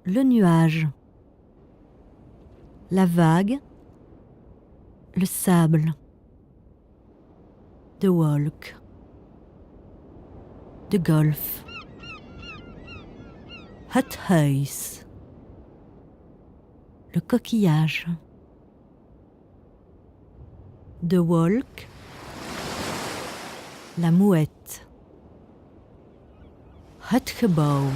le nuage, la vague, le sable, the walk, the golf, hot huis, le coquillage, the walk, la mouette, het gebouw,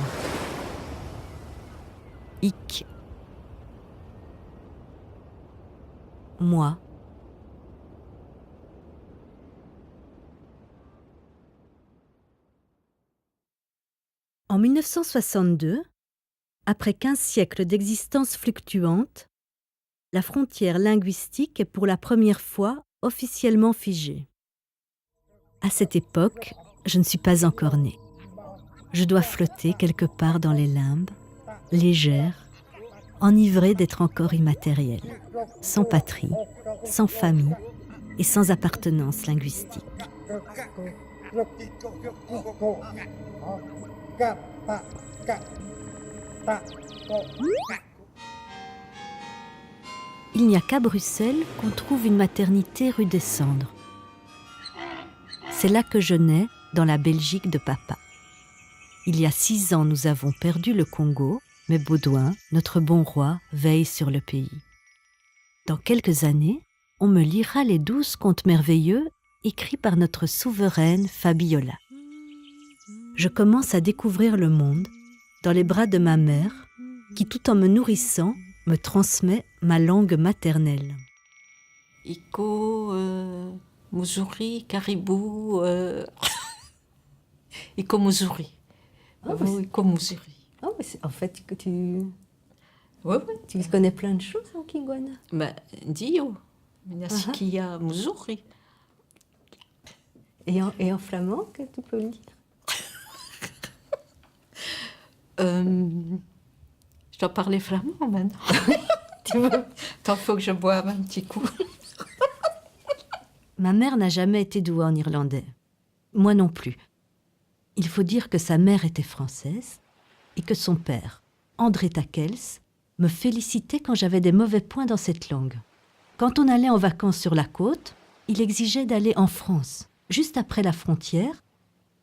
ik, moi. En 1962, après 15 siècles d'existence fluctuante, la frontière linguistique est pour la première fois officiellement figée. À cette époque, je ne suis pas encore née. Je dois flotter quelque part dans les limbes, légère, enivrée d'être encore immatérielle, sans patrie, sans famille et sans appartenance linguistique. Il n'y a qu'à Bruxelles qu'on trouve une maternité rue des Cendres. C'est là que je nais, dans la Belgique de papa. Il y a 6 ans, nous avons perdu le Congo, mais Baudouin, notre bon roi, veille sur le pays. Dans quelques années, on me lira les 12 contes merveilleux écrits par notre souveraine Fabiola. Je commence à découvrir le monde dans les bras de ma mère, qui, tout en me nourrissant, me transmet ma langue maternelle. Iko, Muzuri, Caribou, Iko Muzuri. Iko Muzuri. Oh, mais en fait, que tu Oui. tu connais plein de choses en Kingwana. Ben, Dio, Minasikia Muzuri. Et en flamand, que tu peux me dire? Je dois parler flamand maintenant. Tant faut que je boive un petit coup. Ma mère n'a jamais été douée en irlandais. Moi non plus. Il faut dire que sa mère était française et que son père, André Takels, me félicitait quand j'avais des mauvais points dans cette langue. Quand on allait en vacances sur la côte, il exigeait d'aller en France, juste après la frontière,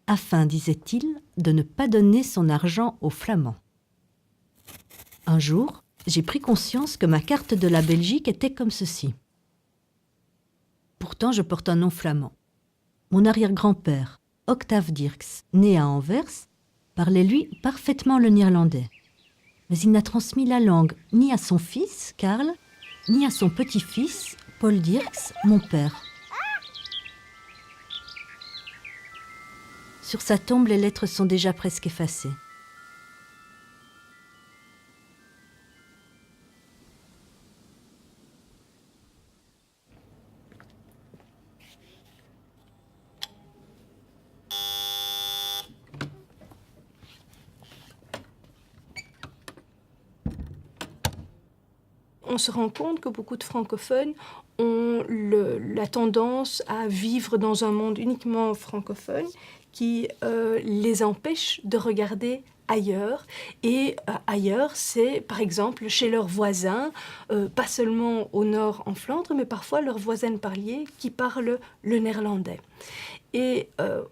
afin, disait-il, de ne pas donner son argent aux Flamands. Un jour, j'ai pris conscience que ma carte de la Belgique était comme ceci. Pourtant, je porte un nom flamand. Mon arrière-grand-père, Octave Dirks, né à Anvers, parlait lui parfaitement le néerlandais. Mais il n'a transmis la langue ni à son fils, Karl, ni à son petit-fils, Paul Dirks, mon père. Sur sa tombe, les lettres sont déjà presque effacées. On se rend compte que beaucoup de francophones ont la tendance à vivre dans un monde uniquement francophone qui les empêche de regarder ailleurs. Et ailleurs, c'est par exemple chez leurs voisins, pas seulement au nord en Flandre, mais parfois leurs voisins parliers qui parlent le néerlandais. Et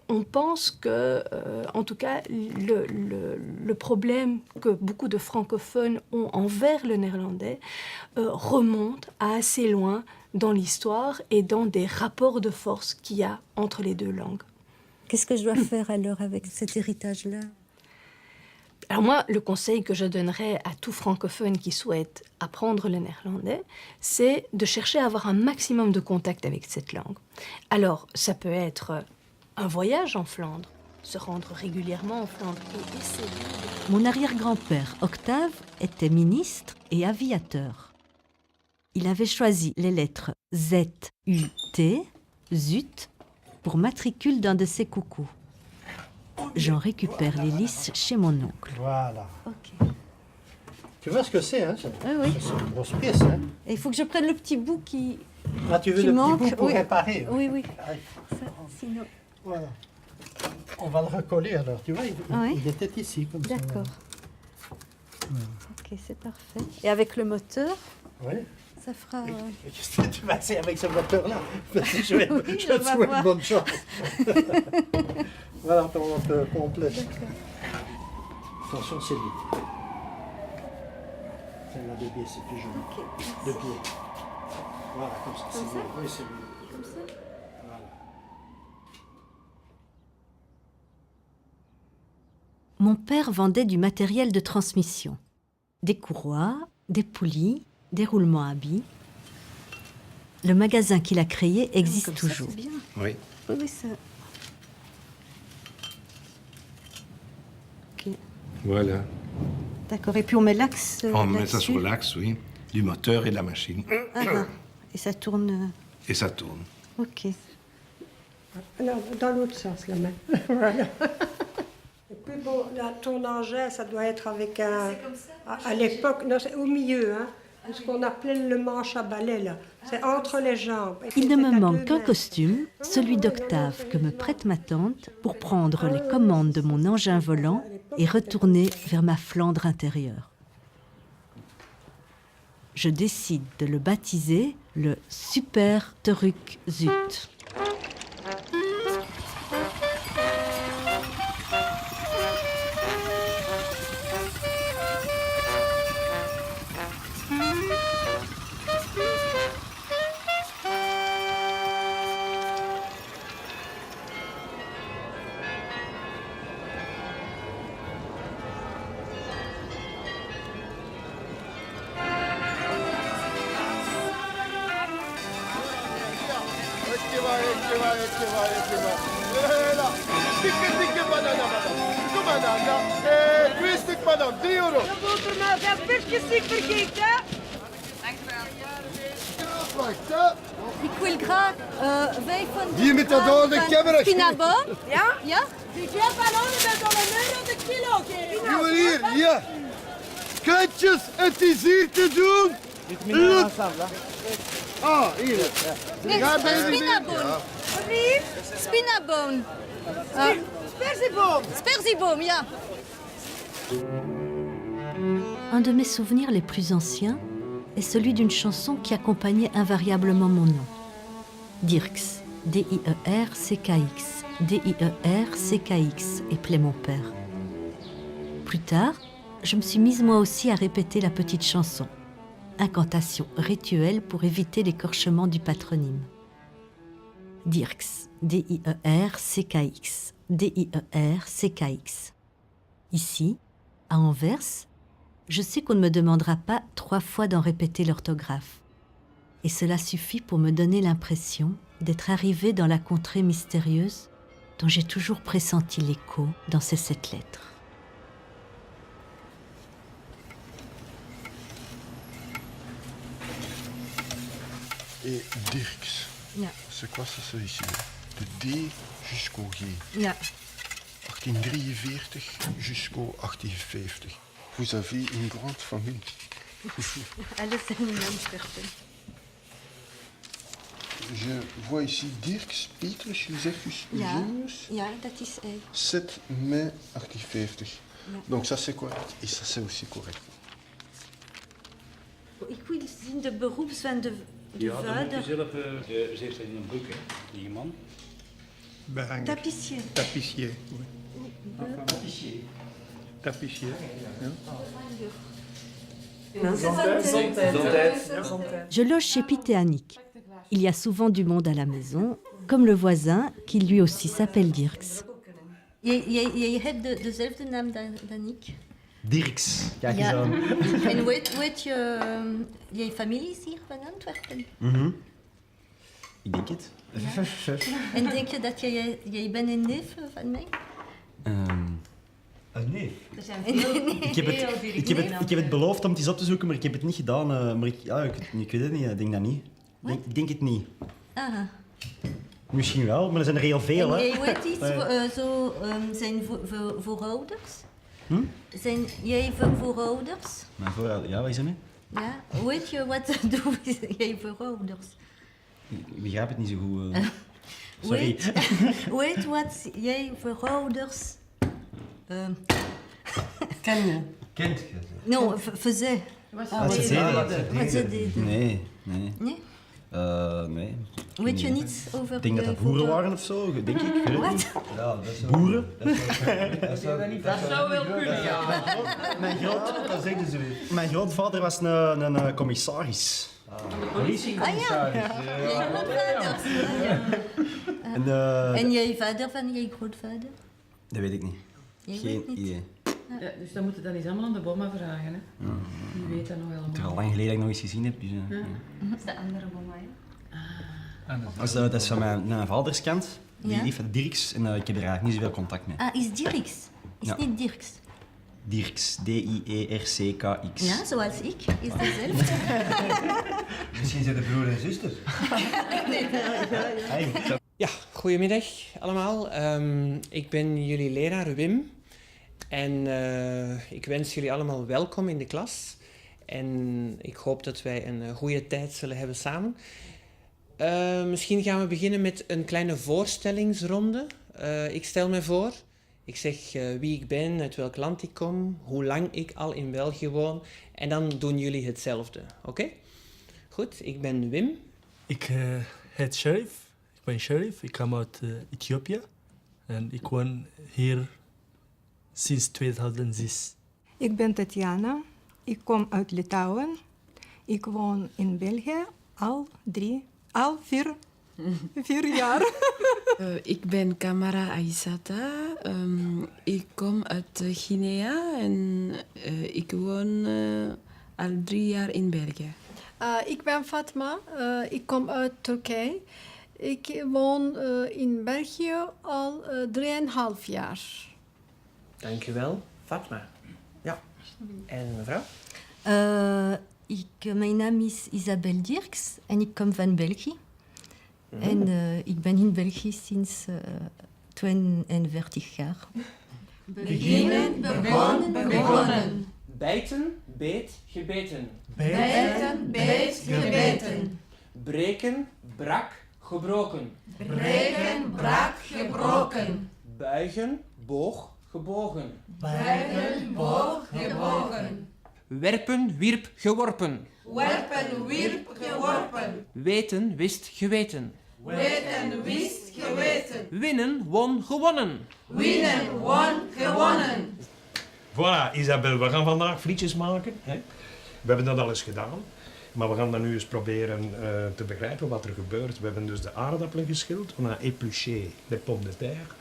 on pense que, en tout cas, le problème que beaucoup de francophones ont envers le néerlandais remonte à assez loin dans l'histoire et dans des rapports de force qu'il y a entre les deux langues. Qu'est-ce que je dois faire alors avec cet héritage-là? Alors moi, le conseil que je donnerais à tout francophone qui souhaite apprendre le néerlandais, c'est de chercher à avoir un maximum de contact avec cette langue. Alors, ça peut être un voyage en Flandre, se rendre régulièrement en Flandre et essayer de... Mon arrière-grand-père, Octave, était ministre et aviateur. Il avait choisi les lettres Z, U, T, ZUT, pour matricule d'un de ses coucous. J'en récupère les lisses chez mon oncle. Voilà. Ok. Tu vois ce que c'est, hein? Oui. C'est une grosse pièce, hein? Et il faut que je prenne le petit bout qui Là, tu veux qui le manque, petit bout pour oui. réparer. Oui, oui. Ah, Ça, sinon... voilà. On va le recoller alors, tu vois, Ah oui. il était ici, comme ça. D'accord. Voilà. Ok. Ok, c'est parfait. Et avec le moteur, Oui. ça fera... Qu'est-ce que tu vas faire avec ce moteur-là? Parce que je vais Oui, je on te va souhaite voir. bonne chance. Voilà ton moteur complet. Attention, c'est lui. Celle-là de biais, c'est plus joli. Ok. De pied. Voilà, comme ça. Comme c'est ça? lui. Oui, c'est lui. Comme ça. Voilà. Mon père vendait du matériel de transmission. Des courroies, des poulies, des roulements à billes. Le magasin qu'il a créé existe Comme toujours. Ça, c'est bien. Oui. Oui, oui, ça... Ok, Voilà. d'accord. Et puis on met l'axe On met ça là-dessus. sur l'axe, oui, du moteur et de la machine. Ah, ah. Et ça tourne... Et ça tourne. Ok. Non, dans l'autre sens, la main. Voilà. Et puis bon, ton engin, ça doit être avec un... À l'époque, non, c'est au milieu, hein. Ce qu'on appelait le manche à balai, là. C'est entre les jambes. Et Il ne c'est me à manque deux qu'un mains. costume, celui d'Octave, que me prête ma tante pour prendre les commandes de mon engin volant et retourner vers ma Flandre intérieure. Je décide de le baptiser le Super Truc Zut. Voilà. Dikke banana, madame. Doe banana. Twee stuk, madame. 3 euro. Wacht, hè. Ik wil graag 500 Hier met dat door de camera. spinaboom. Ja? Ja? Die twee bananen met al €1 de kilo. Juwelier, ja. Schatjes, het is hier te doen. Look. Ah, hier. Nee, Ga bij de spinaboom. Spinaboom. Sperzieboom. Sperzieboom, ja. Un de mes souvenirs les plus anciens est celui d'une chanson qui accompagnait invariablement mon nom. Dirks, D-I-E-R-C-K-X, D-I-E-R-C-K-X, appelait mon père. Plus tard, je me suis mise moi aussi à répéter la petite chanson. Incantation rituelle pour éviter l'écorchement du patronyme. Dirks, D-I-E-R-C-K-X, D-I-E-R-C-K-X. Ici, à Anvers, je sais qu'on ne me demandera pas 3 fois d'en répéter l'orthographe. Et cela suffit pour me donner l'impression d'être arrivée dans la contrée mystérieuse dont j'ai toujours pressenti l'écho dans ces 7 lettres. Et Dirks. Ja. C'est quoi ça ici? De D jusqu'au G. Ja. 1843 jusqu'au 1850. Vous avez une grande famille. Alles zijn naamsrechten. Je vois ici Dirks, Petrus, Josephus, Ja. Eugenius. Ja, dat is hij. 7 mai 1850. Ja. Donc ça c'est correct. Et ça c'est aussi correct. Ik wil zien de beroeps van de Ja, dan moet je vader. zelf, ze heeft in een boek, hè, die man. Behanger. Tapissier. Tapissier. Oui. Tapissier. Je loge chez Pitéanique. Il y a souvent du monde à la maison, comme le voisin qui lui aussi s'appelle Dirks. Jij hebt dezelfde naam dan ik. Dirks, kijk Ja. eens aan. En weet je, jij familie is hier van Antwerpen? Ik denk het. En denk je dat jij bent een neef van mij? Nee. Er zijn Ik heb het beloofd om het eens op te zoeken, maar ik heb het niet gedaan. Maar ik weet het niet, ik denk dat niet. Ik denk het niet. Aha. Misschien wel, maar er zijn er heel veel. En Hè. jij weet iets, zijn voorouders? Zijn jij voorouders? Mijn voorouders, ja, wat is dat mee? Ja, weet je wat doen jij voorouders? Ik begrijp het niet zo goed. Sorry. Weet wat jij voorouders... Ken je? Kent je ze? Non, faisait. Wat ze deden. Nee. Nee? Nee. Weet je niets over Ik denk dat de dat boeren foto? waren of zo, denk ik. Wat? Ja, dat is boeren. Dat zou wel kunnen, ja. Mijn grootvader was een commissaris. Politiecommissaris. Jij grootvaders. En jij vader van jij grootvader? Dat weet ik niet. Jij Geen weet niet. idee. Ja, dus dan moeten we dan eens allemaal aan de bomma vragen. Hè. Die weet dat nog Het is al helemaal. lang geleden dat ik nog eens gezien heb. Dus, Dat is de andere bomma, ja. dat is van mijn vaderskant. Die Ja. lief van Dirks. En ik heb er eigenlijk niet zoveel contact mee. Ah, is Dirks? Is Ja. niet Dirks? Dirks. D-I-E-R-C-K-X. Ja, zoals ik. Is dezelfde. Misschien zijn de broer en zuster. Ja, goedemiddag allemaal. Ik ben jullie leraar Wim. En ik wens jullie allemaal welkom in de klas. En ik hoop dat wij een goede tijd zullen hebben samen. Misschien gaan we beginnen met een kleine voorstellingsronde. Ik stel me voor. Ik zeg wie ik ben, uit welk land ik kom, hoe lang ik al in België woon. En dan doen jullie hetzelfde, oké? Goed, ik ben Wim. Ik heet Sharif. Ik ben Sharif. Ik kom uit Ethiopië. En ik woon hier sinds 2006. Ik ben Tatjana. Ik kom uit Litouwen. Ik woon in België al vier jaar. Ik ben Kamara Aissata. Ik kom uit Guinea en ik woon al 3 jaar in België. Ik ben Fatma. Ik kom uit Turkije. Ik woon in België al 3,5 jaar. Dankjewel, Fatma. Ja. En mevrouw? Mijn naam is Isabel Dirks en ik kom van België. En ik ben in België sinds 42 jaar. Beginnen, begonnen. Bijten, beet, gebeten. Bijten, beet, gebeten. Breken, brak, gebroken. Breken, brak, gebroken. Buigen, boog, gebogen. Buigen, boog, gebogen. Werpen, wierp, geworpen. Werpen, wierp, geworpen. Weten, wist, geweten. Weten, wist, geweten. Winnen, won, gewonnen. Winnen, won, gewonnen. Voilà, Isabel, we gaan vandaag frietjes maken. Hè? We hebben dat al eens gedaan. Maar we gaan dan nu eens proberen te begrijpen wat er gebeurt. We hebben dus de aardappelen geschild. On a épluché les pommes de terre.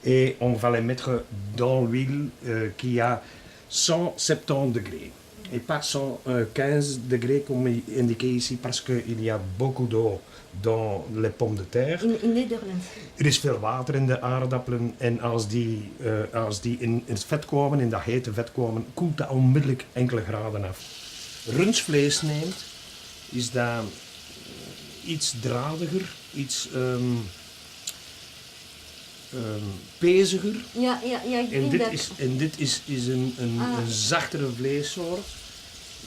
Et on va les mettre dans l'huile qui a 170 degrés. Et pas 115 degrés comme indiqué ici parce qu'il y a beaucoup d'eau dans les pommes de terre. In Nederland. Er is veel water in de aardappelen en als die in het vet komen, in dat hete vet komen, koelt dat onmiddellijk enkele graden af. Rundvlees neemt, is dat iets dradiger, iets peziger. Ja, ik vind dat. En dit is een zachtere vleessoort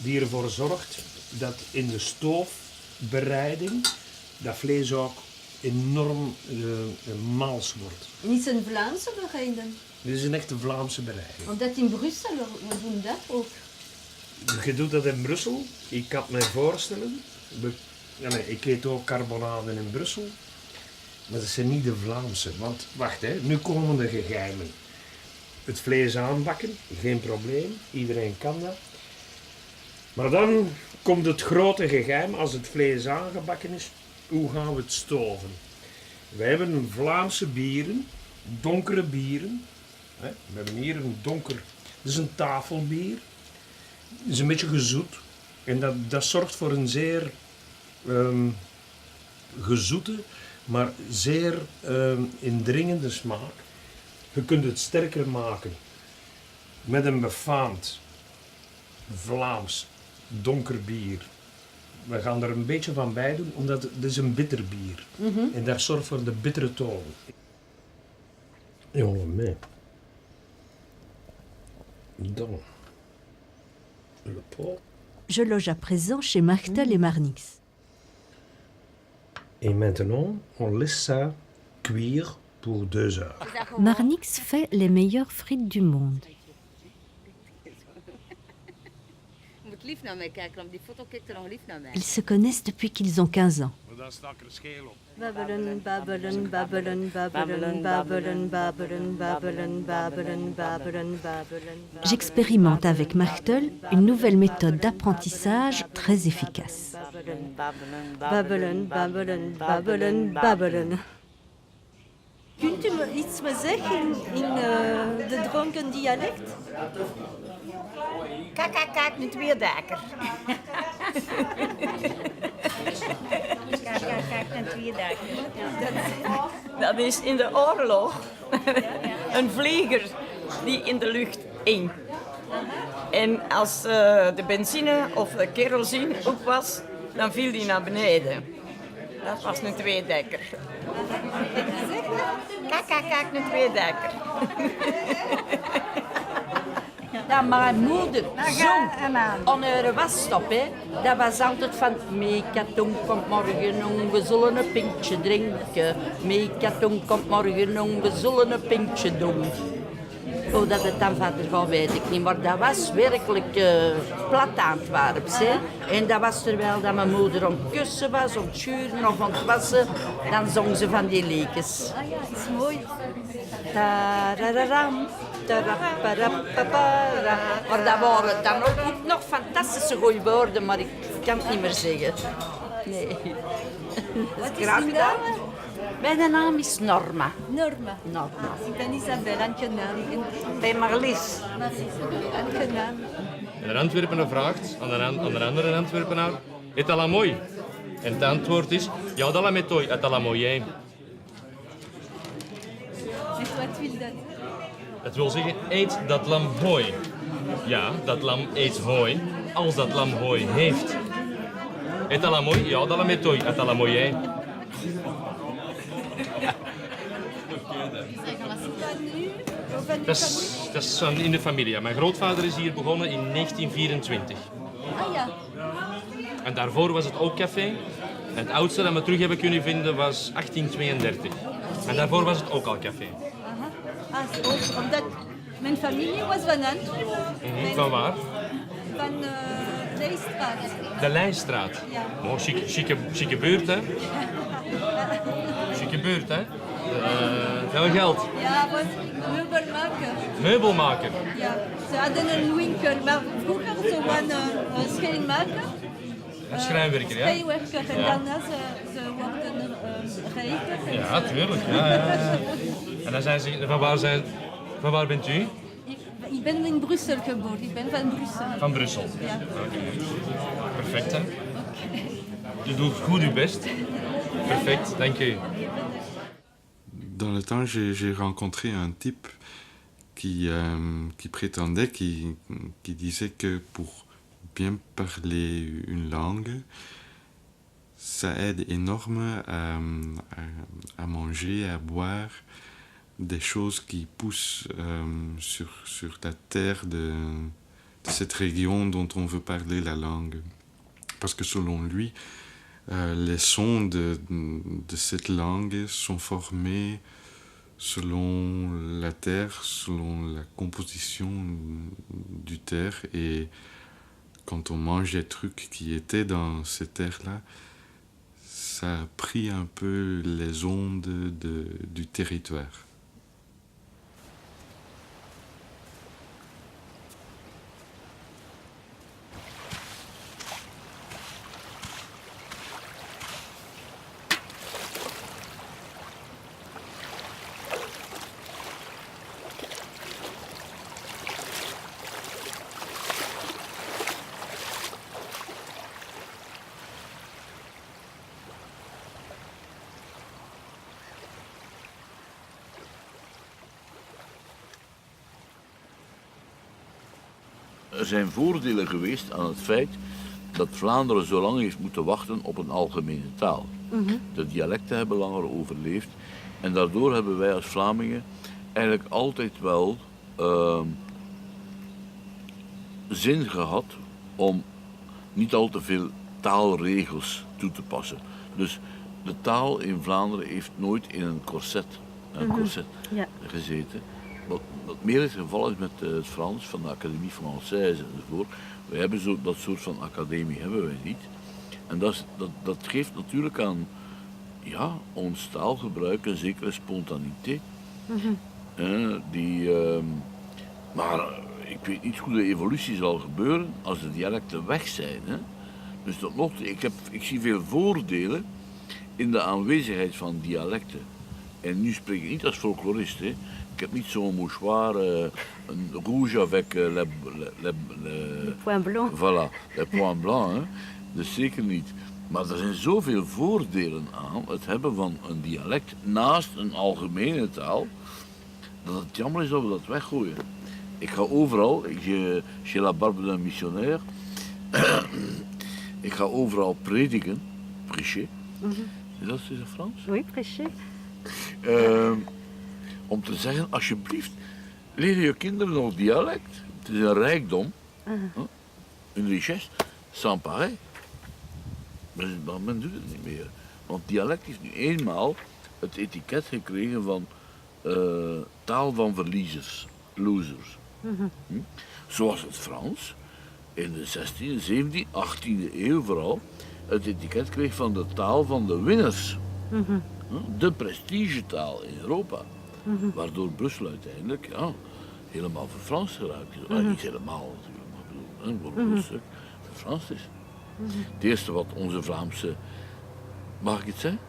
die ervoor zorgt dat in de stoofbereiding dat vlees ook enorm mals wordt. Niet een Vlaamse bereiding. Dit is een echte Vlaamse bereiding. Omdat in Brussel we doen dat ook. Je doet dat in Brussel. Ik kan me voorstellen. Ik eet ook carbonade in Brussel. Maar dat zijn niet de Vlaamse. Want wacht, hè, nu komen de geheimen. Het vlees aanbakken, geen probleem. Iedereen kan dat. Maar dan komt het grote geheim. Als het vlees aangebakken is, hoe gaan we het stoven? Wij hebben een Vlaamse bieren, donkere bieren. We hebben hier een donker, dat is een tafelbier. Het is een beetje gezoet. En dat zorgt voor een zeer gezoete, maar zeer indringende smaak. Je kunt het sterker maken met een befaamd Vlaams donker bier. We gaan er een beetje van bij doen, omdat het is een bitter bier. En dat zorgt voor de bittere toon. Jongen, mee. Dan. Le pot. Je loge à présent chez Martel et Marnix. Et maintenant, on laisse ça cuire pour 2 heures. Marnix fait les meilleures frites du monde. lief naar mij kijken. Op die foto kijkt er nog lief naar mij. Ils se connaissent depuis qu'ils ont 15 ans. Maar dan stak er scheel op. Babbelen, babbelen, babbelen, babbelen, babbelen, babbelen, babbelen, babbelen, babbelen, babbelen. J'expérimente avec Martel une nouvelle méthode d'apprentissage très efficace. Babbelen, babbelen, babbelen, babbelen. Kunt u me iets zeggen in de dronken dialect? Kijk, nu tweedekker. Kijk, een tweedekker. Dat is in de oorlog een vlieger die in de lucht hing. En als de benzine of de kerosine op was, dan viel die naar beneden. Dat was een tweedekker. Kijk, een tweedekker. Ja, mijn moeder zong aan haar wasstop. Hè. Dat was altijd van... Meekatoen komt morgen om, we zullen een pintje drinken. Meekatoen komt morgen om, we zullen een pintje doen. Hoe dat het dan verder gaat, weet ik niet. Maar dat was werkelijk plat Antwerps. Hè. En dat was terwijl dat mijn moeder om het kussen was, om het schuren of om het wassen. Dan zong ze van die liedjes. Ah ja, dat is mooi. Tarararam, tarapparapapara. Maar dat waren dan ook nog fantastische goeie woorden, maar ik kan het niet meer zeggen. Nee. Wat is uw naam? Mijn naam is Norma. Norma. Norma. Ik ben Isabel, aangenaam. Ik ben Marlies. Aangenaam. En een Antwerpenaar vraagt aan een andere Antwerpenaar, est dat la mooi? En het antwoord is, ja, dat la metoi, et la moyenne. En wat wil dat? Dat wil zeggen, eet dat lam hooi. Ja, dat lam eet hooi, als dat lam hooi heeft. Et dat la mooi? Ja, dat la metoi, et la moyenne. Dat is in de familie. Mijn grootvader is hier begonnen in 1924. Ah ja. En daarvoor was het ook café. En het oudste dat we terug hebben kunnen vinden was 1832. En daarvoor was het ook al café. Aha. Ah, zo. Omdat mijn familie was van Antwerpen. Van waar? Van Leijstraat. De Leijstraat. Ja. Oh, chique buurt, hè? Chique buurt, hè? Veel geld. Ja, was meubelmaker. Meubelmaker. Ja, ze hadden een winkel, maar vroeger ze waren een schrijnwerker. Een schrijnwerker, ja? Schrijnwerker en Ja. daarna ze worden rijker. Ja, tuurlijk. Ja. En dan zijn ze, van waar bent u? Ik ben in Brussel geboren, ik ben van Brussel. Van Brussel? Ja. Oké. Perfect, hè? Je doet goed je best. Perfect, dank u. Dans le temps, j'ai rencontré un type qui prétendait, qui disait que pour bien parler une langue, ça aide énorme à manger, à boire des choses qui poussent sur la terre de cette région dont on veut parler la langue. Parce que selon lui, les sons de cette langue sont formés selon la terre, selon la composition du terre. Et quand on mange des trucs qui étaient dans cette terre-là, ça a pris un peu les ondes du territoire. Er zijn voordelen geweest aan het feit dat Vlaanderen zo lang heeft moeten wachten op een algemene taal. De dialecten hebben langer overleefd en daardoor hebben wij als Vlamingen eigenlijk altijd wel zin gehad om niet al te veel taalregels toe te passen. Dus de taal in Vlaanderen heeft nooit in een corset gezeten. wat meer het geval is met het Frans van de Académie Française enzovoort. Wij hebben dat soort van academie hebben wij niet. En dat geeft natuurlijk aan ons taalgebruik een zekere spontaniteit. Maar ik weet niet hoe de evolutie zal gebeuren als de dialecten weg zijn. Hè. Dus tot nog toe, ik zie veel voordelen in de aanwezigheid van dialecten. En nu spreek ik niet als folklorist. Hè. Ik heb niet zo'n mouchoir, een rouge avec le point blanc. Voilà, le point blanc. Hè. Dus zeker niet. Maar er zijn zoveel voordelen aan het hebben van een dialect naast een algemene taal, dat het jammer is dat we dat weggooien. Ik ga overal, j'ai la barbe d'un missionnaire, ik ga overal prediken, prêcher. Is dat in Frans? Oui, prêcher. Om te zeggen, alsjeblieft, leer je kinderen nog dialect. Het is een rijkdom, een richesse, sans pareil. Maar men doet het niet meer. Want dialect heeft nu eenmaal het etiket gekregen van taal van verliezers, losers. Zoals het Frans in de 16e, 17e, 18e eeuw vooral het etiket kreeg van de taal van de winners. De prestigetaal in Europa. Waardoor Brussel uiteindelijk helemaal verfranst geraakt is. Niet helemaal natuurlijk, maar voor een stuk verfranst is. Het eerste wat onze Vlaamse, mag ik het zeggen?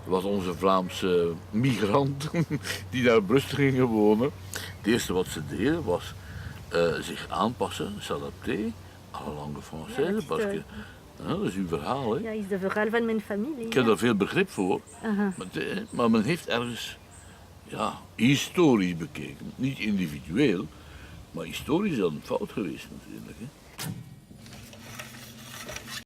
Wat onze Vlaamse migranten die naar Brussel gingen wonen, het eerste wat ze deden was zich aanpassen, s'adapter à la langue française, parce que dat is uw verhaal, hè? Ja, is de verhaal van mijn familie. Ik heb daar veel begrip voor, maar men heeft ergens historisch bekeken, niet individueel, maar historisch is dat een fout geweest natuurlijk. Hè?